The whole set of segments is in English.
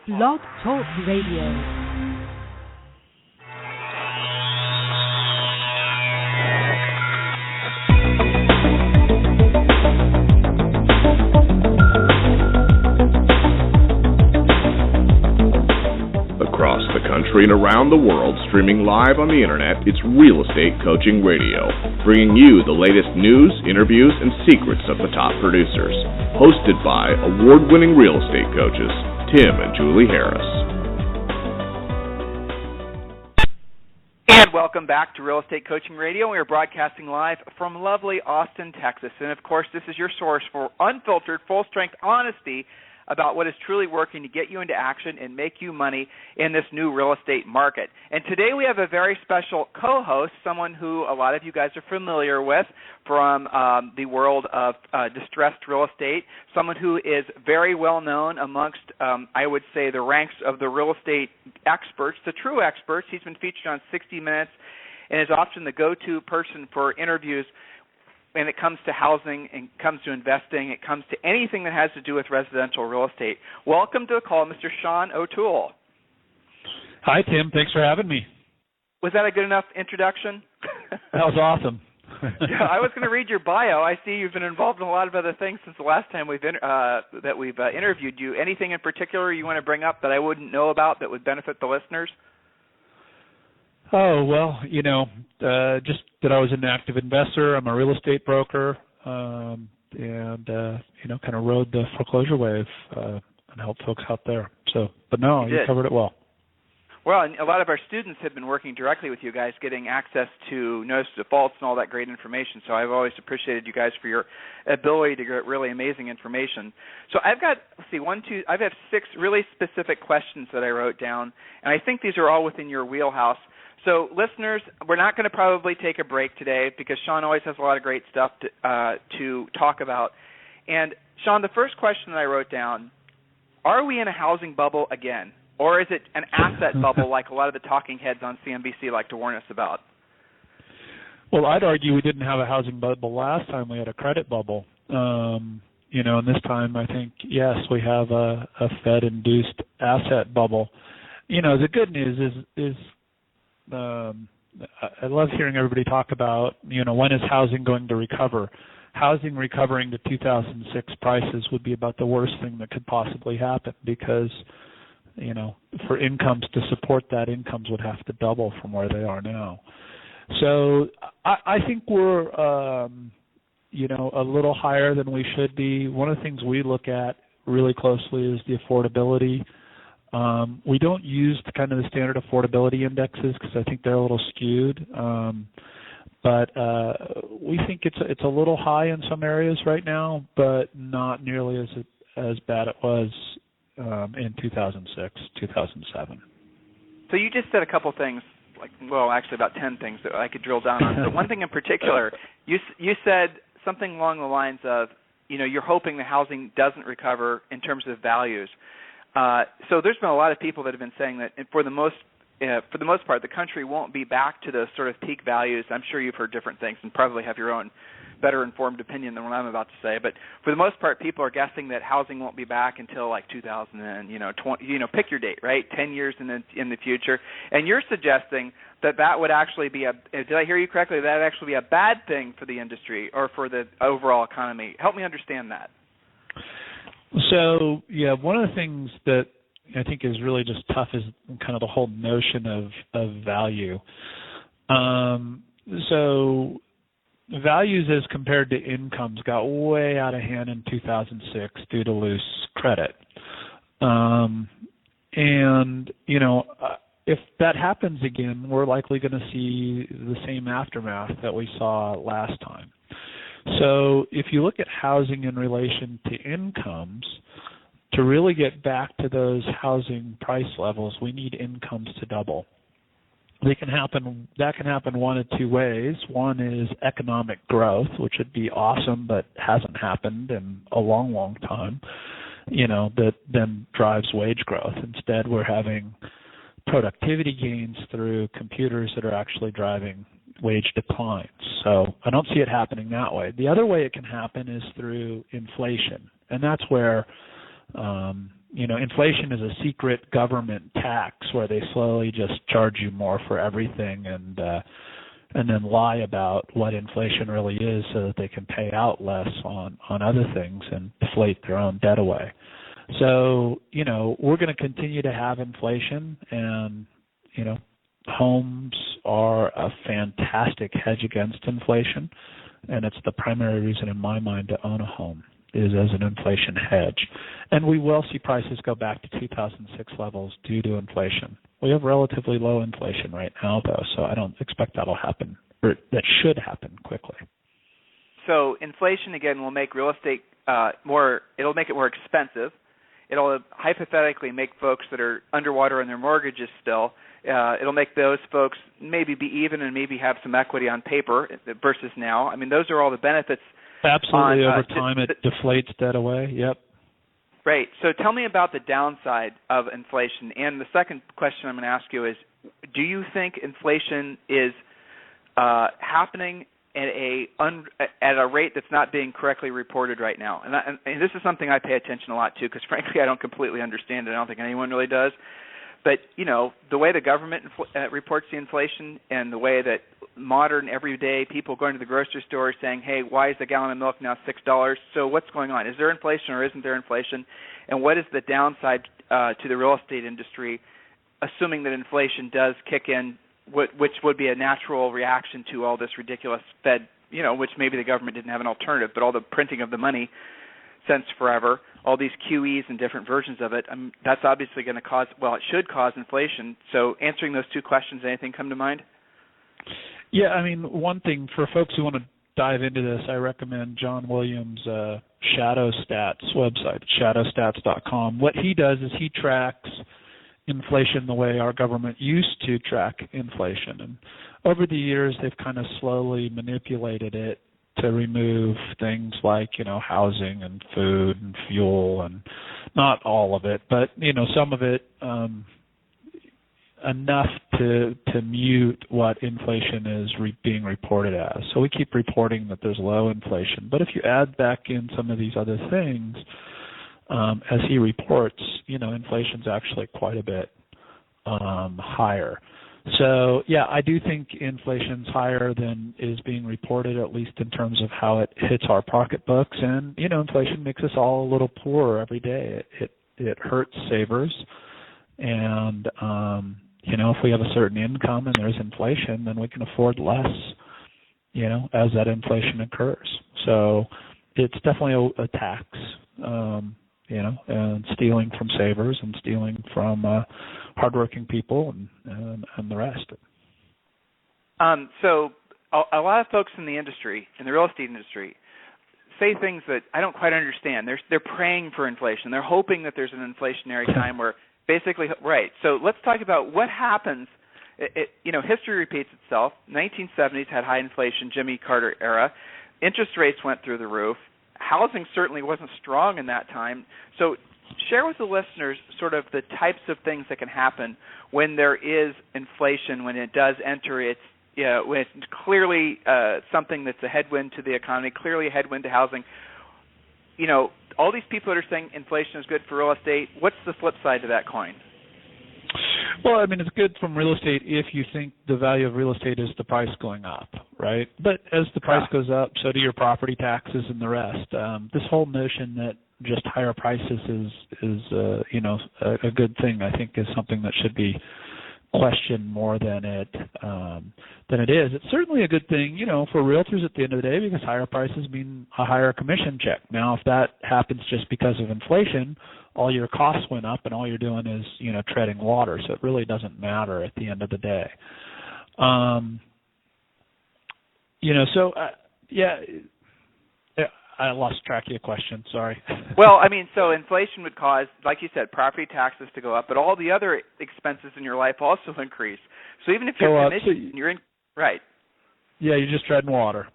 Blog Talk Radio. Across the country and around the world, streaming live on the internet, it's Real Estate Coaching Radio, bringing you the latest news, interviews, and secrets of the top producers. Hosted by award-winning real estate coaches, Tim and Julie Harris. And welcome back to Real Estate Coaching Radio. We are broadcasting live from lovely Austin, Texas. And, of course, this is your source for unfiltered, full-strength honesty about what is truly working to get you into action and make you money in this new real estate market. And today we have a very special co-host, someone who a lot of you guys are familiar with from the world of distressed real estate, someone who is very well known amongst, I would say, the ranks of the real estate experts, the true experts. He's been featured on 60 Minutes and is often the go-to person for interviews when it comes to housing and comes to investing, it comes to anything that has to do with residential real estate. Welcome to the call, Mr. Sean O'Toole. Hi, Tim. Thanks for having me. Was that a good enough introduction? That was awesome. Yeah, I was going to read your bio. I see you've been involved in a lot of other things since the last time we've interviewed you. Anything in particular you want to bring up that I wouldn't know about that would benefit the listeners? Oh, well, just that I was an active investor. I'm a real estate broker, and kind of rode the foreclosure wave and helped folks out there. So, but no, you covered it well. Well, and a lot of our students have been working directly with you guys, getting access to notice of defaults and all that great information. So I've always appreciated you guys for your ability to get really amazing information. So I've got, I have 6 really specific questions that I wrote down, and I think these are all within your wheelhouse. So, listeners, we're not going to probably take a break today because Sean always has a lot of great stuff to talk about. And, Sean, the first question that I wrote down, are we in a housing bubble again? Or is it an asset bubble like a lot of the talking heads on CNBC like to warn us about? Well, I'd argue we didn't have a housing bubble last time. We had a credit bubble. And this time I think, yes, we have a Fed-induced asset bubble. The good news is I love hearing everybody talk about, when is housing going to recover? Housing recovering to 2006 prices would be about the worst thing that could possibly happen because, for incomes to support that, incomes would have to double from where they are now. So I think we're, a little higher than we should be. One of the things we look at really closely is the affordability. We don't use the standard affordability indexes because I think they're a little skewed, but we think it's a little high in some areas right now, but not nearly as bad it was in 2006, 2007. So you just said a couple things, actually about 10 things that I could drill down on. So one thing in particular, you said something along the lines of, you're hoping the housing doesn't recover in terms of values. So there's been a lot of people that have been saying that for the most part, the country won't be back to those sort of peak values. I'm sure you've heard different things and probably have your own better informed opinion than what I'm about to say. But for the most part, people are guessing that housing won't be back until 2020. Pick your date, right? 10 years in the future. And you're suggesting that would actually be did I hear you correctly? That would actually be a bad thing for the industry or for the overall economy. Help me understand that. So, one of the things that I think is really just tough is kind of the whole notion of value. So values as compared to incomes got way out of hand in 2006 due to loose credit. If that happens again, we're likely going to see the same aftermath that we saw last time. So if you look at housing in relation to incomes, to really get back to those housing price levels, we need incomes to double. That can happen one of two ways. One is economic growth, which would be awesome, but hasn't happened in a long, long time, that then drives wage growth. Instead, we're having productivity gains through computers that are actually driving wage declines. So I don't see it happening that way. The other way it can happen is through inflation, and that's where inflation is a secret government tax where they slowly just charge you more for everything and then lie about what inflation really is so that they can pay out less on other things and deflate their own debt away. So, we're going to continue to have inflation, and, homes are a fantastic hedge against inflation, and it's the primary reason in my mind to own a home is as an inflation hedge. And we will see prices go back to 2006 levels due to inflation. We have relatively low inflation right now, though, so I don't expect that'll happen, or that should happen quickly. So inflation, again, will make real estate it'll make it more expensive. It'll hypothetically make folks that are underwater on their mortgages still, it'll make those folks maybe be even and maybe have some equity on paper versus now. I mean, those are all the benefits. Absolutely. Over time, it deflates debt away. Yep. Right. So tell me about the downside of inflation. And the second question I'm going to ask you is, do you think inflation is happening at a rate that's not being correctly reported right now? And this is something I pay attention a lot to because, frankly, I don't completely understand it. I don't think anyone really does. But, the way the government reports the inflation and the way that modern, everyday people going to the grocery store saying, hey, why is a gallon of milk now $6? So what's going on? Is there inflation or isn't there inflation? And what is the downside to the real estate industry, assuming that inflation does kick in, which would be a natural reaction to all this ridiculous Fed, which maybe the government didn't have an alternative, but all the printing of the money since forever, all these QEs and different versions of it, that's obviously going to cause, it should cause inflation. So answering those two questions, anything come to mind? Yeah, one thing for folks who want to dive into this, I recommend John Williams' Shadow Stats website, shadowstats.com. What he does is he tracks inflation the way our government used to track inflation. And over the years, they've kind of slowly manipulated it to remove things like, housing and food and fuel, and not all of it, but, some of it, enough to mute what inflation is being reported as. So we keep reporting that there's low inflation. But if you add back in some of these other things, as he reports, inflation's actually quite a bit higher. So, yeah, I do think inflation's higher than is being reported, at least in terms of how it hits our pocketbooks. And, inflation makes us all a little poorer every day. It hurts savers. And, if we have a certain income and there's inflation, then we can afford less, as that inflation occurs. So it's definitely a tax, and stealing from savers and stealing from hardworking people and the rest. So a lot of folks in the industry, in the real estate industry, say things that I don't quite understand. They're praying for inflation. They're hoping that there's an inflationary time where basically, right. So let's talk about what happens. History repeats itself. 1970s had high inflation, Jimmy Carter era. Interest rates went through the roof. Housing certainly wasn't strong in that time. So share with the listeners sort of the types of things that can happen when there is inflation, when it does enter when it's clearly something that's a headwind to the economy, clearly a headwind to housing. All these people that are saying inflation is good for real estate, what's the flip side to that coin? Well, it's good from real estate if you think the value of real estate is the price going up, right? But as the price goes up, so do your property taxes and the rest. This whole notion that just higher prices is a good thing, I think, is something that should be questioned more than it is. It's certainly a good thing, for realtors at the end of the day, because higher prices mean a higher commission check. Now, if that happens just because of inflation, all your costs went up and all you're doing is, treading water. So it really doesn't matter at the end of the day. I lost track of your question. Sorry. Well, so inflation would cause, like you said, property taxes to go up, but all the other expenses in your life also increase. So even if you're commission, you're in, right. Yeah, you're just treading water.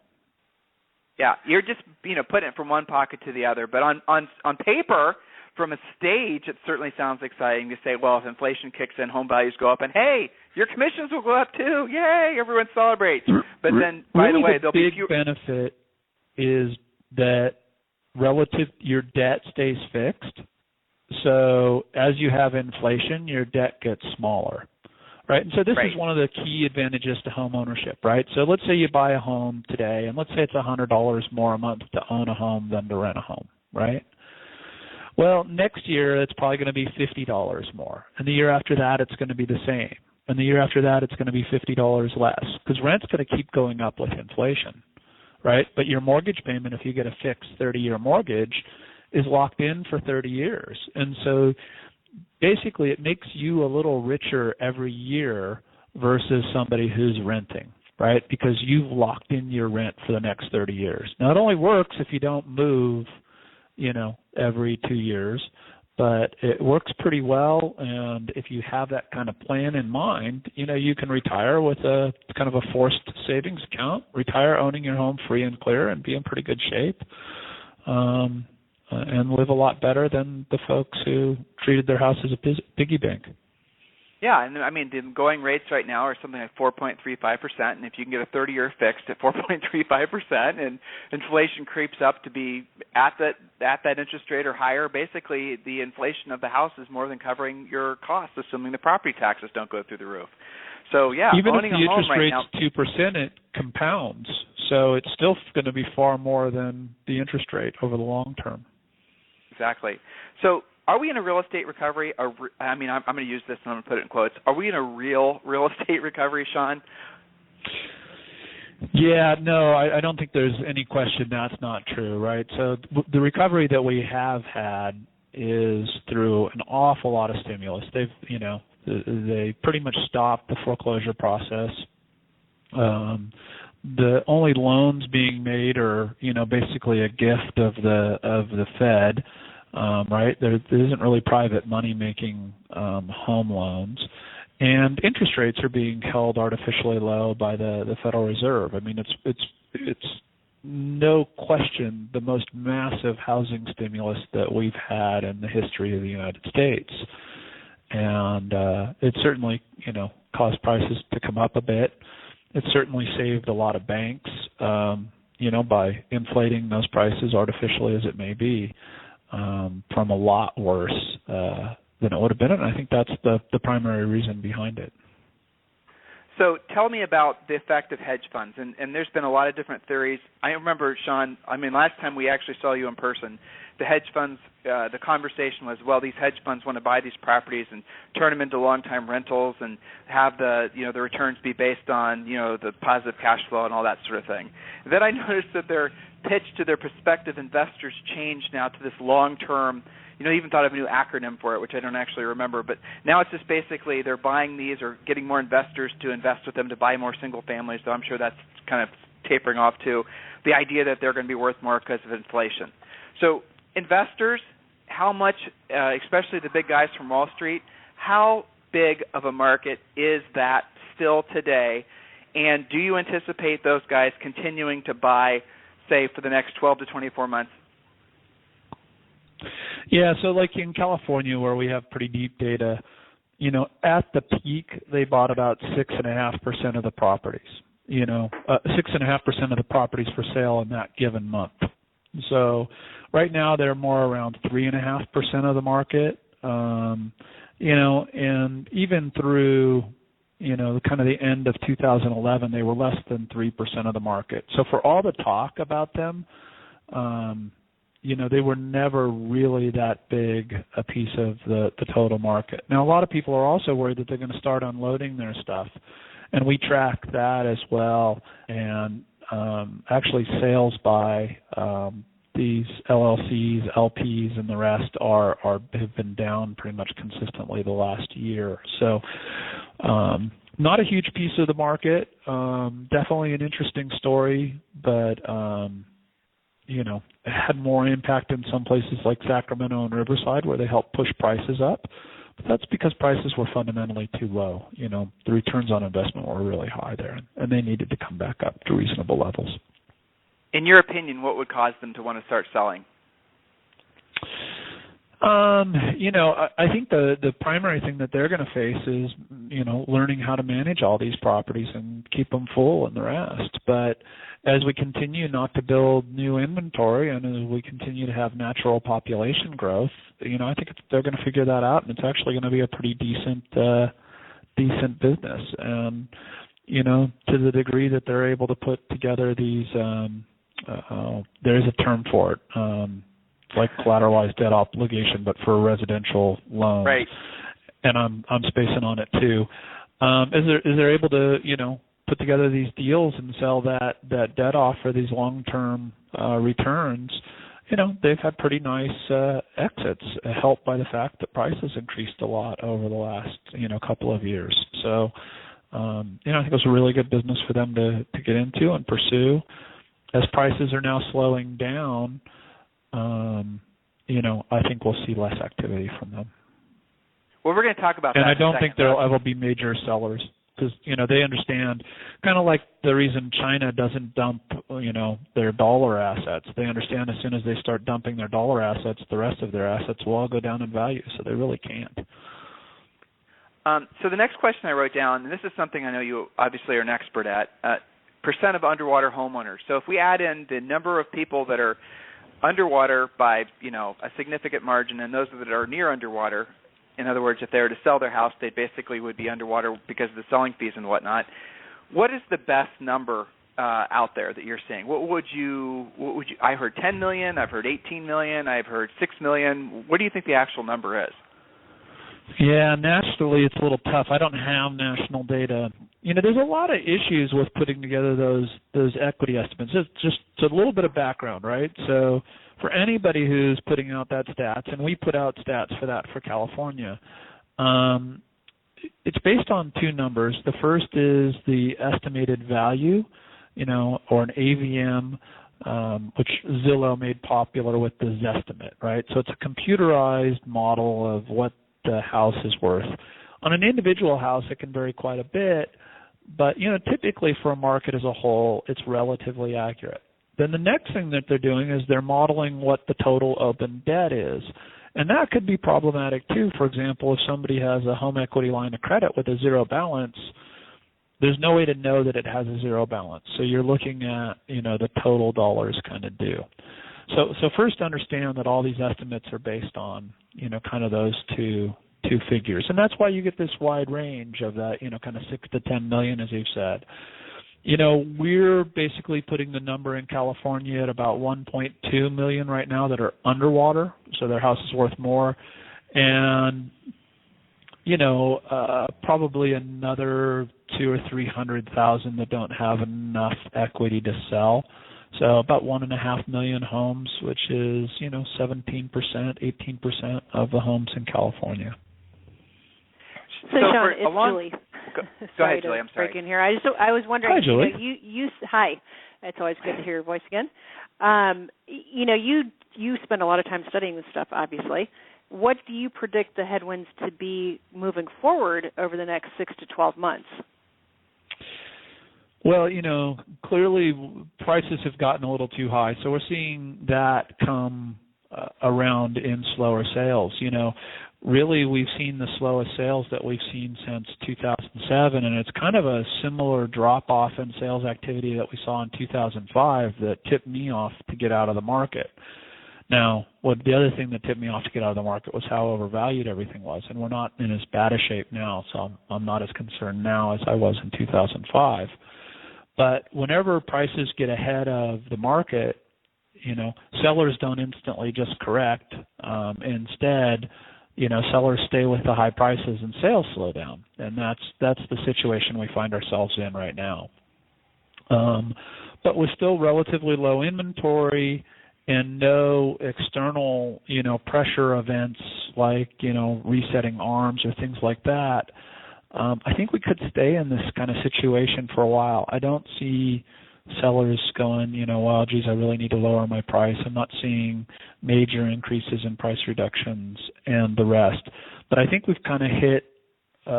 Yeah, you're just, putting it from one pocket to the other. But on paper, from a stage, it certainly sounds exciting to say, well, if inflation kicks in, home values go up, and hey, your commissions will go up too. Yay, everyone celebrates. But then, by the way, there'll be big benefit is that relative your debt stays fixed. so as you have inflation, your debt gets smaller, right? And so this is one of the key advantages to home ownership, right? So let's say you buy a home today, and let's say it's $100 more a month to own a home than to rent a home, right? Well, next year it's probably going to be $50 more, and the year after that it's going to be the same, and the year after that it's going to be $50 less, because rent's going to keep going up with inflation, right? But your mortgage payment, if you get a fixed 30-year mortgage, is locked in for 30 years. And so basically it makes you a little richer every year versus somebody who's renting, right? Because you've locked in your rent for the next 30 years. Now, it only works if you don't move, every 2 years, but it works pretty well. And if you have that kind of plan in mind, you can retire with a kind of a forced savings account, retire owning your home free and clear and be in pretty good shape. And live a lot better than the folks who treated their house as a piggy bank. Yeah, and I mean, the going rates right now are something like 4.35%, and if you can get a 30-year fixed at 4.35%, and inflation creeps up to be at that interest rate or higher, basically the inflation of the house is more than covering your costs, assuming the property taxes don't go through the roof. So yeah, even owning if the a home interest right rate's now, 2%, it compounds. So it's still going to be far more than the interest rate over the long term. Exactly. So are we in a real estate recovery? I'm going to use this and I'm going to put it in quotes. Are we in a real estate recovery, Sean? Yeah, no, I don't think there's any question that's not true, right? So the recovery that we have had is through an awful lot of stimulus. They pretty much stopped the foreclosure process. The only loans being made are, basically a gift of the Fed, right? There isn't really private money making home loans, and interest rates are being held artificially low by the Federal Reserve. I mean, it's no question the most massive housing stimulus that we've had in the history of the United States, and it certainly, caused prices to come up a bit. It certainly saved a lot of banks, by inflating those prices artificially as it may be, from a lot worse than it would have been. And I think that's the primary reason behind it. So tell me about the effect of hedge funds. And there's been a lot of different theories. I remember, Sean, last time we actually saw you in person, the hedge funds, the conversation was, well, these hedge funds want to buy these properties and turn them into long-time rentals and have the returns be based on, the positive cash flow and all that sort of thing. Then I noticed that their pitch to their prospective investors changed now to this long-term, even thought of a new acronym for it, which I don't actually remember, but now it's just basically they're buying these or getting more investors to invest with them to buy more single families, so I'm sure that's kind of tapering off to the idea that they're going to be worth more because of inflation. So investors, how much, especially the big guys from Wall Street, how big of a market is that still today, and do you anticipate those guys continuing to buy, say, for the next 12 to 24 months? Yeah, so like in California where we have pretty deep data, at the peak they bought about 6.5% of the properties, 6.5% of the properties for sale in that given month. So right now they're more around 3.5% of the market, and even through, kind of the end of 2011, they were less than 3% of the market. So for all the talk about them, they were never really that big a piece of the total market. Now, a lot of people are also worried that they're going to start unloading their stuff, and we track that as well. And actually sales by these LLCs, LPs, and the rest have been down pretty much consistently the last year. So not a huge piece of the market. Definitely an interesting story, but it had more impact in some places like Sacramento and Riverside where they helped push prices up. But that's because prices were fundamentally too low. The returns on investment were really high there, and they needed to come back up to reasonable levels. In your opinion, what would cause them to want to start selling? I think the primary thing that they're going to face is, learning how to manage all these properties and keep them full and the rest. But as we continue not to build new inventory and as we continue to have natural population growth, I think they're going to figure that out, and it's actually going to be a pretty decent business. And to the degree that they're able to put together these, there is a term for it. It's like collateralized debt obligation, but for residential loans. Right. And I'm spacing on it too. Is they're able to put together these deals and sell that debt off for these long-term returns, they've had pretty nice exits, helped by the fact that prices increased a lot over the last couple of years. So I think it was a really good business for them to get into and pursue. As prices are now slowing down, I think we'll see less activity from them. Well, we're going to talk about that. And I don't think there'll ever be major sellers because, they understand, kind of like the reason China doesn't dump, their dollar assets. They understand as soon as they start dumping their dollar assets, the rest of their assets will all go down in value, so they really can't. So the next question I wrote down, and this is something I know you obviously are an expert at, percent of underwater homeowners. So if we add in the number of people that are underwater by, a significant margin and those that are near underwater, in other words, if they were to sell their house, they basically would be underwater because of the selling fees and whatnot. What is the best number out there that you're seeing? What would you? I heard 10 million. I've heard 18 million. I've heard 6 million. What do you think the actual number is? Yeah, nationally it's a little tough. I don't have national data. There's a lot of issues with putting together those equity estimates. Just a little bit of background, right? So for anybody who's putting out that stats, and we put out stats for that for California, it's based on two numbers. The first is the estimated value, or an AVM, which Zillow made popular with the Zestimate, right? So it's a computerized model of what the house is worth. On an individual house, it can vary quite a bit, but typically for a market as a whole, it's relatively accurate. Then the next thing that they're doing is they're modeling what the total open debt is, and that could be problematic too. For example, if somebody has a home equity line of credit with a zero balance, there's no way to know that it has a zero balance. So you're looking at the total dollars kind of due. So first understand that all these estimates are based on kind of those two figures, and that's why you get this wide range of that kind of 6 to 10 million, as you've said. We're basically putting the number in California at about 1.2 million right now that are underwater, so their house is worth more, and probably another 200,000 or 300,000 that don't have enough equity to sell. So about 1.5 million homes, which is 17%, 18% of the homes in California. So Sean, it's Julie. Go ahead, Julie. I'm sorry. Break in here. I was wondering. Hi, Julie. Hi. It's always good to hear your voice again. You spend a lot of time studying this stuff, obviously. What do you predict the headwinds to be moving forward over the next 6 to 12 months? Well, clearly prices have gotten a little too high, so we're seeing that come around in slower sales. Really we've seen the slowest sales that we've seen since 2007, and it's kind of a similar drop-off in sales activity that we saw in 2005 that tipped me off to get out of the market. Now, the other thing that tipped me off to get out of the market was how overvalued everything was, and we're not in as bad a shape now, so I'm not as concerned now as I was in 2005. But whenever prices get ahead of the market, sellers don't instantly just correct. Instead, sellers stay with the high prices and sales slow down, and that's the situation we find ourselves in right now. But with still relatively low inventory and no external, pressure events like, resetting arms or things like that, I think we could stay in this kind of situation for a while. I don't see sellers going, well, geez, I really need to lower my price. I'm not seeing major increases in price reductions and the rest. But I think we've kind of hit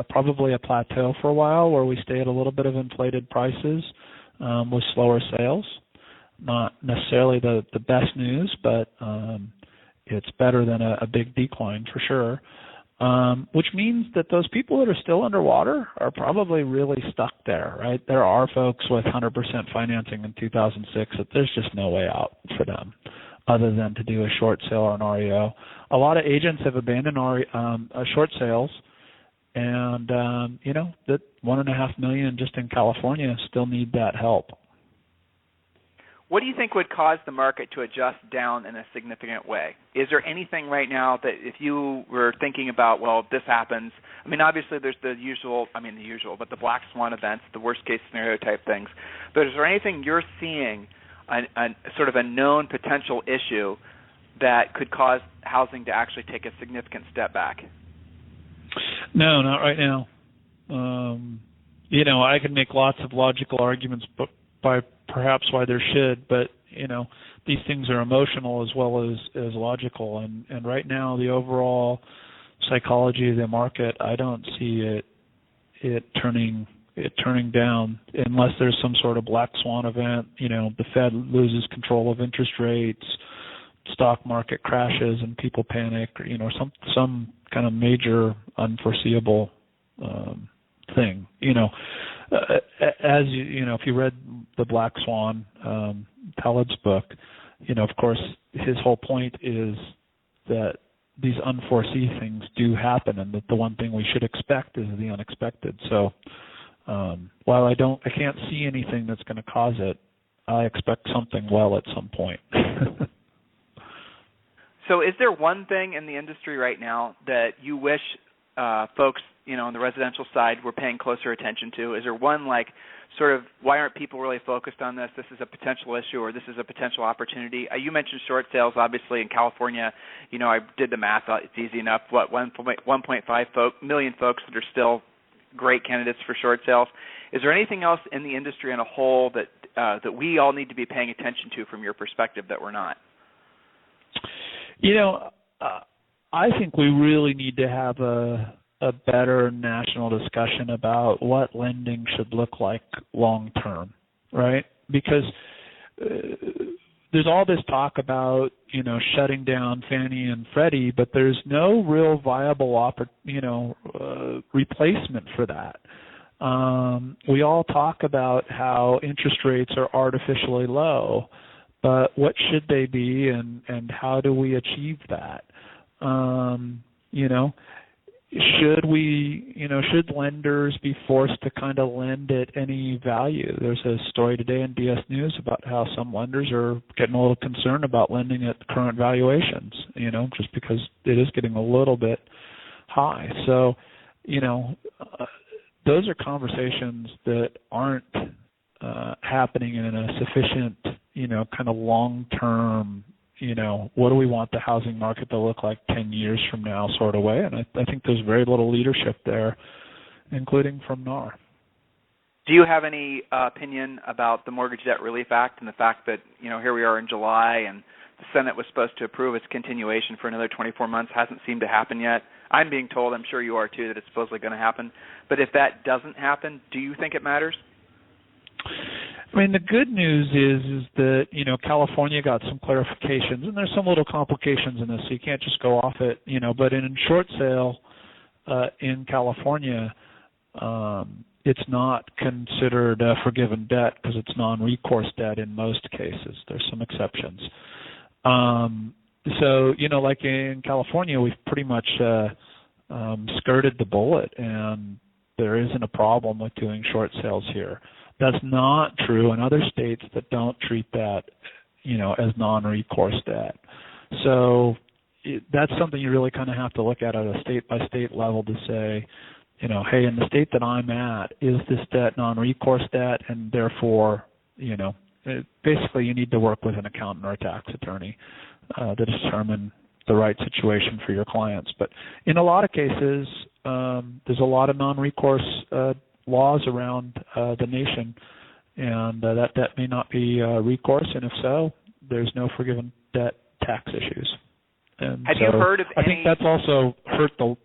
probably a plateau for a while where we stay at a little bit of inflated prices with slower sales. Not necessarily the best news, but it's better than a big decline for sure. which means that those people that are still underwater are probably really stuck there, right? There are folks with 100% financing in 2006 that there's just no way out for them other than to do a short sale or an REO. A lot of agents have abandoned short sales, and, that $1.5 million just in California still need that help. What do you think would cause the market to adjust down in a significant way? Is there anything right now that if you were thinking about, well, if this happens, I mean, obviously there's but the black swan events, the worst case scenario type things. But is there anything you're seeing, a sort of a known potential issue that could cause housing to actually take a significant step back? No, not right now. I can make lots of logical arguments, but by perhaps why there should, but these things are emotional as well as logical, and right now the overall psychology of the market, I don't see it turning down unless there's some sort of black swan event. The Fed loses control of interest rates, stock market crashes, and people panic, or some kind of major unforeseeable thing. As if you read the Black Swan, Taleb's book, of course, his whole point is that these unforeseen things do happen, and that the one thing we should expect is the unexpected. So, while I can't see anything that's going to cause it, I expect something at some point. So, is there one thing in the industry right now that you wish folks, on the residential side, we're paying closer attention to? Is there one, why aren't people really focused on this? This is a potential issue, or this is a potential opportunity. You mentioned short sales, obviously, in California. I did the math. It's easy enough. 1.5 million folks that are still great candidates for short sales. Is there anything else in the industry in a whole that we all need to be paying attention to from your perspective that we're not? I think we really need to have a better national discussion about what lending should look like long term, right? Because there's all this talk about shutting down Fannie and Freddie, but there's no real viable replacement for that. We all talk about how interest rates are artificially low, but what should they be, and how do we achieve that? Should lenders be forced to kind of lend at any value? There's a story today in DS News about how some lenders are getting a little concerned about lending at current valuations, just because it is getting a little bit high. So, those are conversations that aren't happening in a sufficient, kind of long-term, what do we want the housing market to look like 10 years from now sort of way. And I think there's very little leadership there, including from NAR. Do you have any opinion about the Mortgage Debt Relief Act and the fact that, here we are in July and the Senate was supposed to approve its continuation for another 24 months, hasn't seemed to happen yet? I'm being told, I'm sure you are too, that it's supposedly going to happen. But if that doesn't happen, do you think it matters? I mean, the good news is that, California got some clarifications, and there's some little complications in this, so you can't just go off it, but in short sale in California, it's not considered a forgiven debt because it's non-recourse debt in most cases. There's some exceptions. So, like in California, we've pretty much skirted the bullet, and there isn't a problem with doing short sales here. That's not true in other states that don't treat that, as non-recourse debt. So that's something you really kind of have to look at a state-by-state level to say, hey, in the state that I'm at, is this debt non-recourse debt? And therefore, basically you need to work with an accountant or a tax attorney to determine the right situation for your clients. But in a lot of cases, there's a lot of non-recourse laws around the nation, and that debt may not be recourse, and if so, there's no forgiven debt tax issues. And have you heard of I think that's also hurt the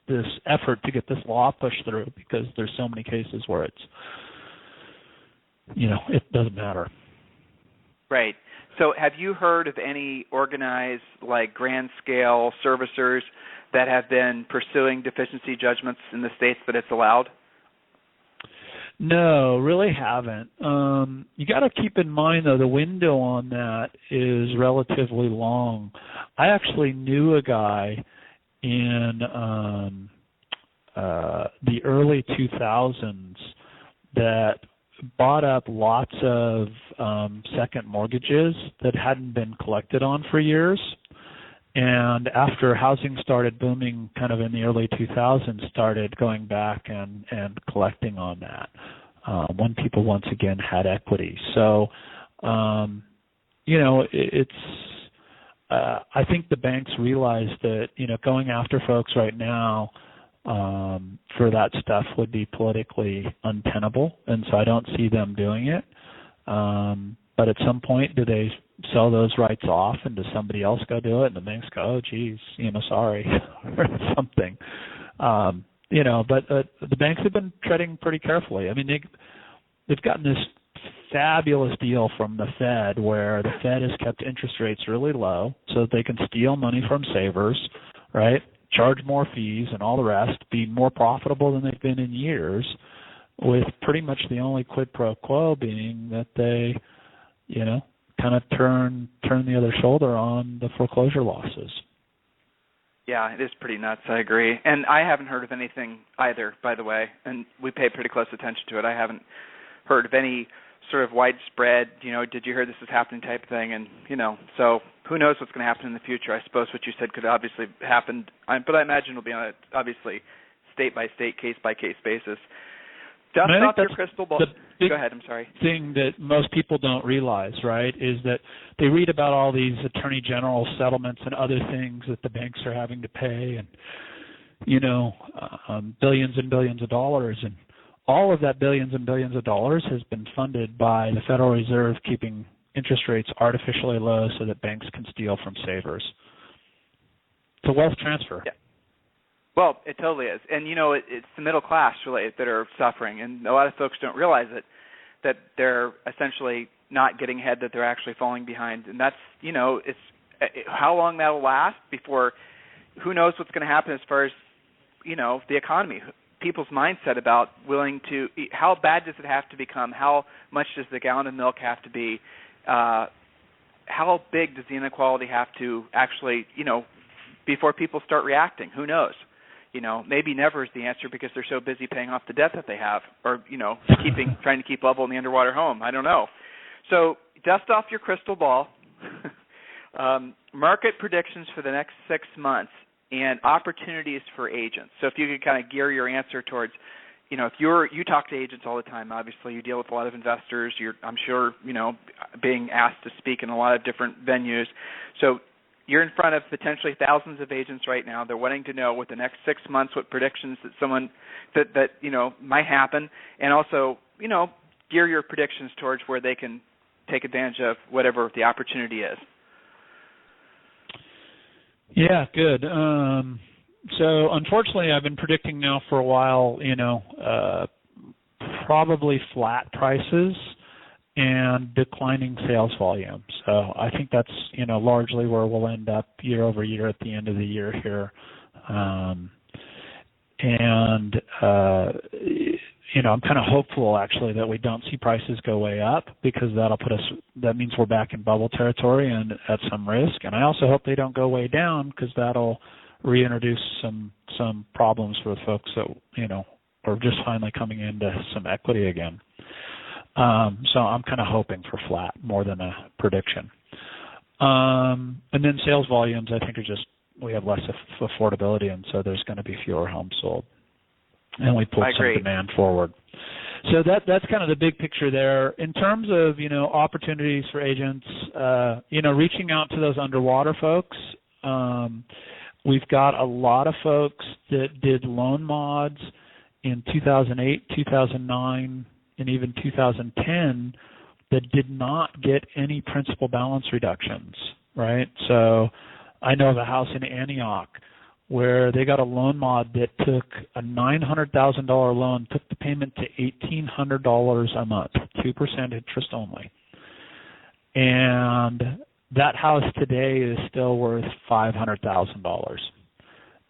this effort to get this law pushed through, because there's so many cases where it's it doesn't matter. Right. So have you heard of any organized, grand scale servicers that have been pursuing deficiency judgments in the states that it's allowed? No, really haven't. You got to keep in mind, though, the window on that is relatively long. I actually knew a guy in the early 2000s that bought up lots of second mortgages that hadn't been collected on for years. And after housing started booming kind of in the early 2000s, started going back and collecting on that when people once again had equity. So, it's I think the banks realize that, going after folks right now for that stuff would be politically untenable, and so I don't see them doing it. But at some point, do they sell those rights off and does somebody else go do it? And the banks go, oh, geez, sorry, or something. But the banks have been treading pretty carefully. I mean, they've gotten this fabulous deal from the Fed where the Fed has kept interest rates really low so that they can steal money from savers, right? Charge more fees and all the rest, be more profitable than they've been in years, with pretty much the only quid pro quo being that they, kind of turn the other shoulder on the foreclosure losses. Yeah, it is pretty nuts. I agree. And I haven't heard of anything either, by the way, and we pay pretty close attention to it. I haven't heard of any sort of widespread, did you hear this is happening type thing, and, so who knows what's going to happen in the future. I suppose what you said could obviously happen, but I imagine it'll be on a, obviously, state-by-state, case-by-case basis. Dust off your crystal ball. Go ahead, I'm sorry. Thing that most people don't realize, right, is that they read about all these attorney general settlements and other things that the banks are having to pay, and, billions and billions of dollars, and all of that billions and billions of dollars has been funded by the Federal Reserve keeping interest rates artificially low so that banks can steal from savers. It's a wealth transfer. Yeah. Well, it totally is. And, it's the middle class, really, that are suffering. And a lot of folks don't realize it, that they're essentially not getting ahead, that they're actually falling behind. And that's, it's how long that will last before, who knows what's going to happen as far as, the economy, people's mindset about willing to, how bad does it have to become? How much does the gallon of milk have to be? How big does the inequality have to actually, before people start reacting? Who knows? Maybe never is the answer because they're so busy paying off the debt that they have, or, trying to keep level in the underwater home. I don't know. So dust off your crystal ball. Market predictions for the next 6 months and opportunities for agents. So if you could kind of gear your answer towards, if you talk to agents all the time, obviously you deal with a lot of investors. I'm sure, being asked to speak in a lot of different venues. So you're in front of potentially thousands of agents right now. They're wanting to know with the next 6 months what predictions that someone that might happen, and also gear your predictions towards where they can take advantage of whatever the opportunity is. Yeah, good. So unfortunately, I've been predicting now for a while, probably flat prices and declining sales volume. So I think that's, largely where we'll end up year over year at the end of the year here. I'm kind of hopeful actually that we don't see prices go way up, because that means we're back in bubble territory and at some risk. And I also hope they don't go way down, because that'll reintroduce some problems for folks that, are just finally coming into some equity again. So I'm kind of hoping for flat more than a prediction. And then sales volumes, I think, we have less affordability, and so there's going to be fewer homes sold. And we pulled some demand forward. So that's kind of the big picture there. In terms of, opportunities for agents, reaching out to those underwater folks, we've got a lot of folks that did loan mods in 2008, 2009, and even 2010 that did not get any principal balance reductions, right? So I know of a house in Antioch where they got a loan mod that took a $900,000 loan, took the payment to $1,800 a month, 2% interest only. And that house today is still worth $500,000.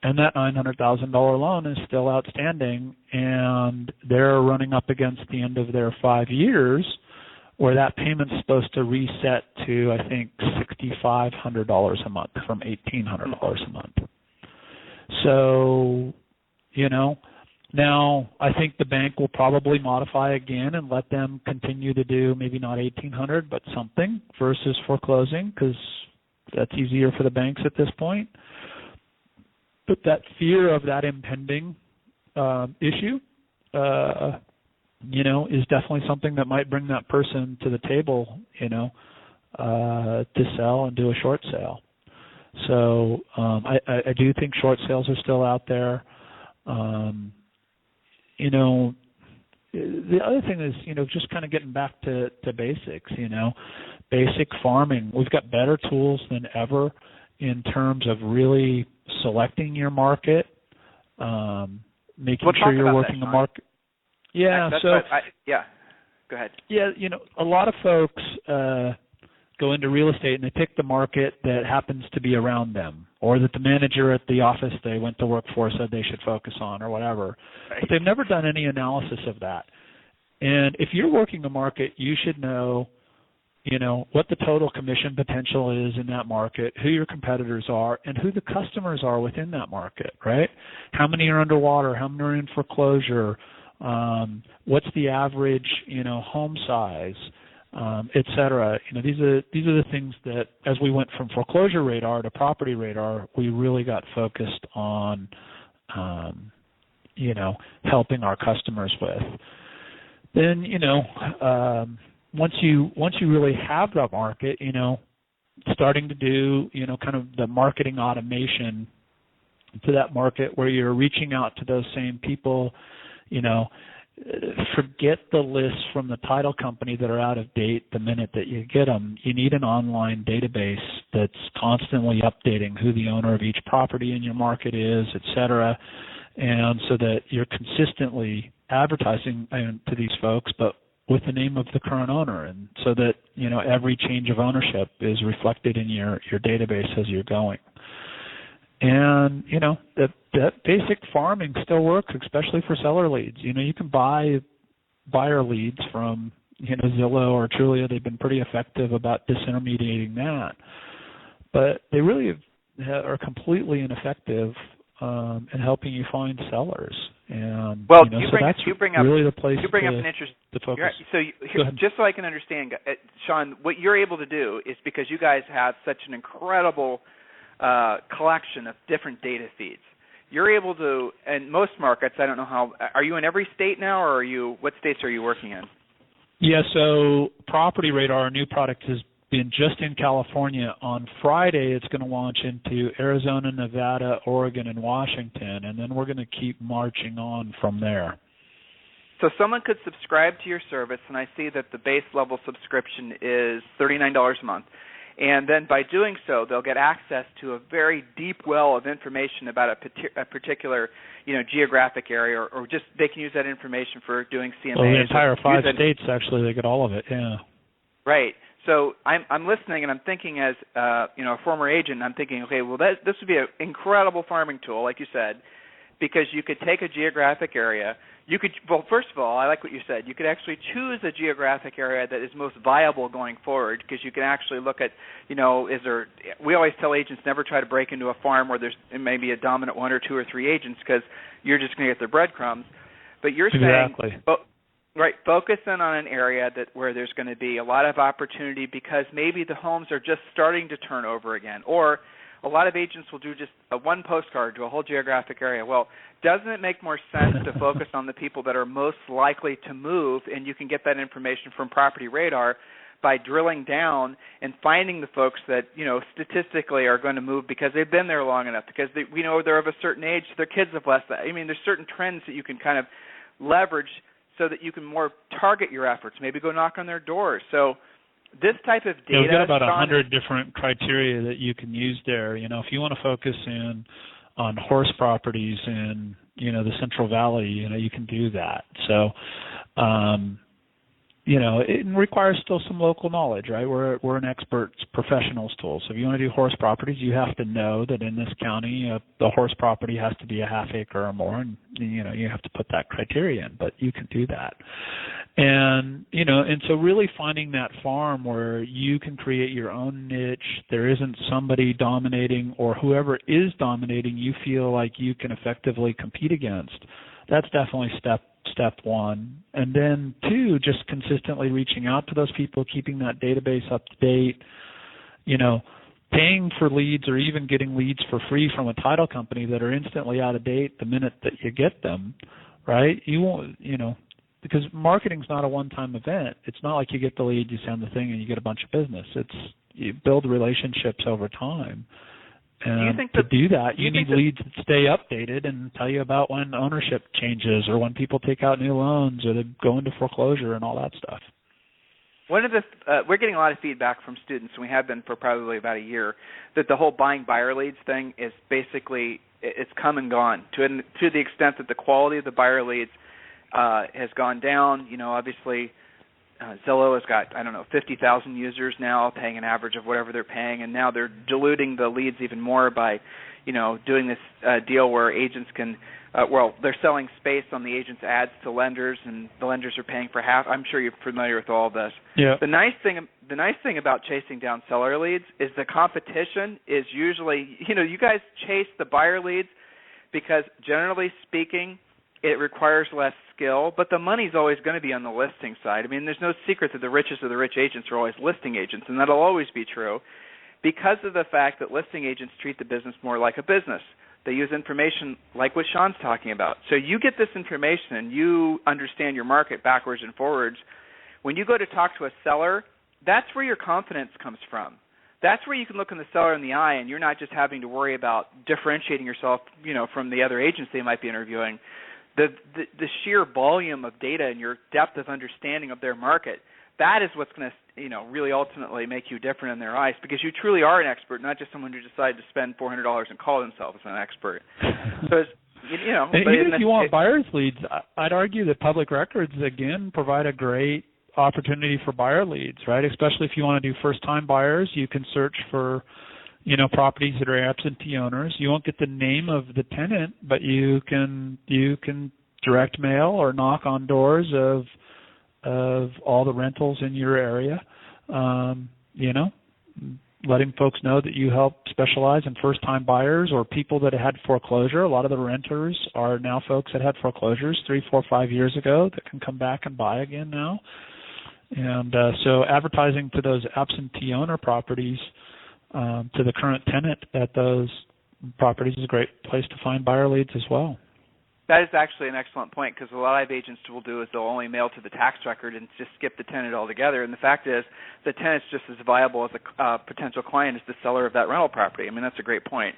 and that $900,000 loan is still outstanding, and they're running up against the end of their 5 years, where that payment's supposed to reset to, I think, $6,500 a month from $1,800 a month. So, now I think the bank will probably modify again and let them continue to do maybe not $1,800 but something versus foreclosing, because that's easier for the banks at this point. But that fear of that impending issue, is definitely something that might bring that person to the table, to sell and do a short sale. So I do think short sales are still out there. The other thing is, just kind of getting back to basics, basic farming. We've got better tools than ever in terms of really selecting your market, making sure you're working the market. Yeah. Go ahead. Yeah, a lot of folks go into real estate and they pick the market that happens to be around them, or that the manager at the office they went to work for said they should focus on, or whatever. Right. But they've never done any analysis of that. And if you're working a market, you should know, what the total commission potential is in that market, who your competitors are, and who the customers are within that market, right? How many are underwater? How many are in foreclosure? What's the average, home size, et cetera? These are the things that, as we went from foreclosure radar to property radar, we really got focused on, helping our customers with. Then, once you really have that market, starting to do, kind of the marketing automation to that market where you're reaching out to those same people, forget the lists from the title company that are out of date the minute that you get them. You need an online database that's constantly updating who the owner of each property in your market is, et cetera, and so that you're consistently advertising to these folks, but with the name of the current owner, and so that, every change of ownership is reflected in your database as you're going. And, that basic farming still works, especially for seller leads. You can buy buyer leads from, Zillow or Trulia. They've been pretty effective about disintermediating that. But they really are completely ineffective in helping you find sellers. And, you bring up really the place to focus. Just so I can understand, Sean, what you're able to do is because you guys have such an incredible collection of different data feeds. You're able to, in most markets, I don't know how, are you in every state now, or what states are you working in? Yeah, so Property Radar, our new product, has been just in California. On Friday, it's going to launch into Arizona, Nevada, Oregon, and Washington, and then we're going to keep marching on from there. So someone could subscribe to your service, and I see that the base level subscription is $39 a month. And then by doing so, they'll get access to a very deep well of information about a particular, geographic area, or just they can use that information for doing CMA. Well, the entire 5 states, actually, they get all of it, yeah. Right. So I'm listening, and I'm thinking as, a former agent, I'm thinking, okay, well, this would be an incredible farming tool, like you said, because you could take a geographic area. First of all, I like what you said. You could actually choose a geographic area that is most viable going forward, because you can actually look at, we always tell agents never try to break into a farm where there's maybe a dominant 1 or 2 or 3 agents, because you're just going to get their breadcrumbs. But you're saying, right, focus in on an area where there's going to be a lot of opportunity, because maybe the homes are just starting to turn over again, or a lot of agents will do just one postcard to a whole geographic area. Well, doesn't it make more sense to focus on the people that are most likely to move, and you can get that information from Property Radar by drilling down and finding the folks that, statistically are going to move because they've been there long enough, because they're of a certain age, their kids have left that. I mean, there's certain trends that you can kind of leverage so that you can more target your efforts, maybe go knock on their doors. So this type of data, we've got about 100 different criteria that you can use there. If you want to focus in on horse properties in, the Central Valley, you can do that. So, it requires still some local knowledge, right? We're an experts professionals tool. So if you want to do horse properties, you have to know that in this county, the horse property has to be a half acre or more, and you have to put that criteria in. But you can do that, and so really finding that farm where you can create your own niche. There isn't somebody dominating, or whoever is dominating, you feel like you can effectively compete against. That's definitely step one. And then 2, just consistently reaching out to those people, keeping that database up to date, paying for leads or even getting leads for free from a title company that are instantly out of date the minute that you get them, right? You won't, because marketing's not a one-time event. It's not like you get the lead, you send the thing, and you get a bunch of business. You build relationships over time. And to do that, you need leads that stay updated and tell you about when ownership changes or when people take out new loans or they go into foreclosure and all that stuff. One of we're getting a lot of feedback from students, and we have been for probably about a year, that the whole buying buyer leads thing is basically, it's come and gone to the extent that the quality of the buyer leads has gone down. Obviously, Zillow has got, 50,000 users now paying an average of whatever they're paying, and now they're diluting the leads even more by, doing this deal where agents can, they're selling space on the agent's ads to lenders, and the lenders are paying for half. I'm sure you're familiar with all this. Yeah. The nice thing about chasing down seller leads is the competition is usually, you guys chase the buyer leads because generally speaking, it requires less skill, but the money's always going to be on the listing side. There's no secret that the richest of the rich agents are always listing agents, and that'll always be true because of the fact that listing agents treat the business more like a business. They use information like what Sean's talking about. So you get this information and you understand your market backwards and forwards. When you go to talk to a seller, that's where your confidence comes from. That's where you can look in the seller in the eye and you're not just having to worry about differentiating yourself, from the other agents they might be interviewing. The sheer volume of data and your depth of understanding of their market, that is what's going to, really ultimately make you different in their eyes because you truly are an expert, not just someone who decided to spend $400 and call themselves an expert. So, even if you want buyer's leads, I'd argue that public records, again, provide a great opportunity for buyer leads, right? Especially if you want to do first-time buyers, you can search for properties that are absentee owners. You won't get the name of the tenant, but you can direct mail or knock on doors of all the rentals in your area. Letting folks know that you help specialize in first-time buyers or people that had foreclosure. A lot of the renters are now folks that had foreclosures 3, 4, 5 years ago that can come back and buy again now. And so advertising to those absentee owner properties to the current tenant at those properties is a great place to find buyer leads as well. That is actually an excellent point because a lot of agents will do is they'll only mail to the tax record and just skip the tenant altogether. And the fact is the tenant's just as viable as a potential client as the seller of that rental property. That's a great point.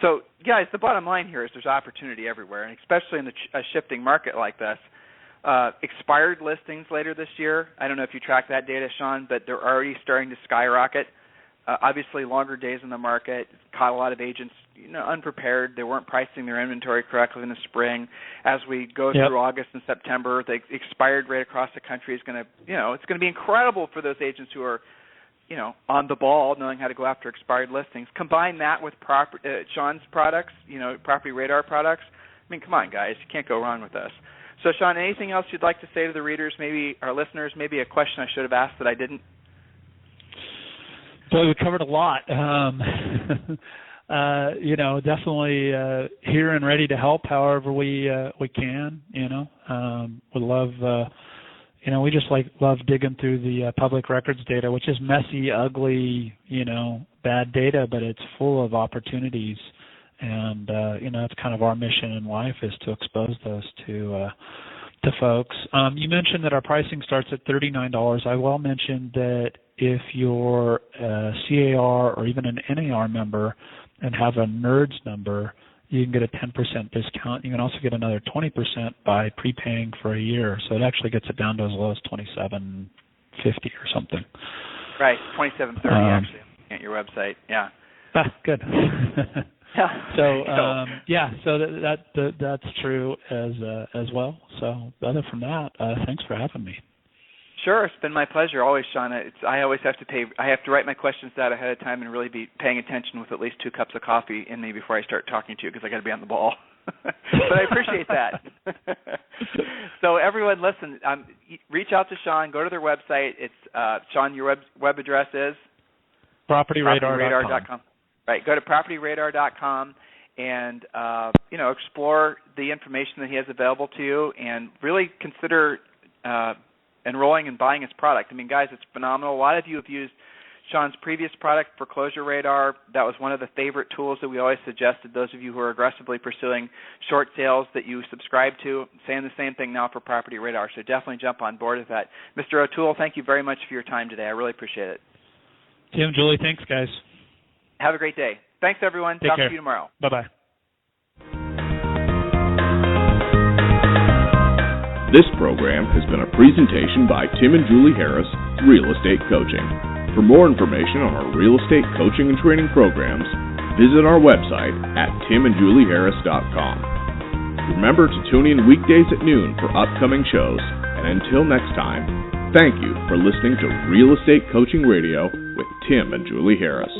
So, guys, the bottom line here is there's opportunity everywhere, and especially in a shifting market like this. Expired listings later this year, I don't know if you track that data, Sean, but they're already starting to skyrocket. Obviously, longer days in the market caught a lot of agents, unprepared. They weren't pricing their inventory correctly in the spring. As we go through August and September, the expired rate across the country is going to, it's going to be incredible for those agents who are, on the ball, knowing how to go after expired listings. Combine that with Sean's products, Property Radar products. Come on, guys, you can't go wrong with this. So, Sean, anything else you'd like to say to the readers, maybe our listeners, maybe a question I should have asked that I didn't? Boy, we covered a lot. Definitely here and ready to help however we can. We love, we just love digging through the public records data, which is messy, ugly, bad data, but it's full of opportunities. And it's kind of our mission in life is to expose those to folks. You mentioned that our pricing starts at $39. I will mention that if you're a CAR or even an NAR member and have a NERDS number, you can get a 10% discount. You can also get another 20% by prepaying for a year. So it actually gets it down to as low as $27.50 or something. Right, $27.30 actually at your website. Yeah. Good. So that's true as well. So other from that, thanks for having me. Sure, it's been my pleasure always, Sean. I always have to write my questions out ahead of time and really be paying attention with at least 2 cups of coffee in me before I start talking to you because I got to be on the ball. But I appreciate that. So everyone, listen, reach out to Sean. Go to their website. It's Sean. Your web address is propertyradar.com. Right. Go to propertyradar.com and explore the information that he has available to you, and really consider enrolling and buying his product. I mean, guys, it's phenomenal. A lot of you have used Sean's previous product, Foreclosure Radar. That was one of the favorite tools that we always suggested. Those of you who are aggressively pursuing short sales that you subscribe to, saying the same thing now for Property Radar. So definitely jump on board with that. Mr. O'Toole, thank you very much for your time today. I really appreciate it. Tim, Julie, thanks, guys. Have a great day. Thanks, everyone. Take care. Talk to you tomorrow. Bye-bye. This program has been a presentation by Tim and Julie Harris, Real Estate Coaching. For more information on our real estate coaching and training programs, visit our website at timandjulieharris.com. Remember to tune in weekdays at noon for upcoming shows, and until next time, thank you for listening to Real Estate Coaching Radio with Tim and Julie Harris.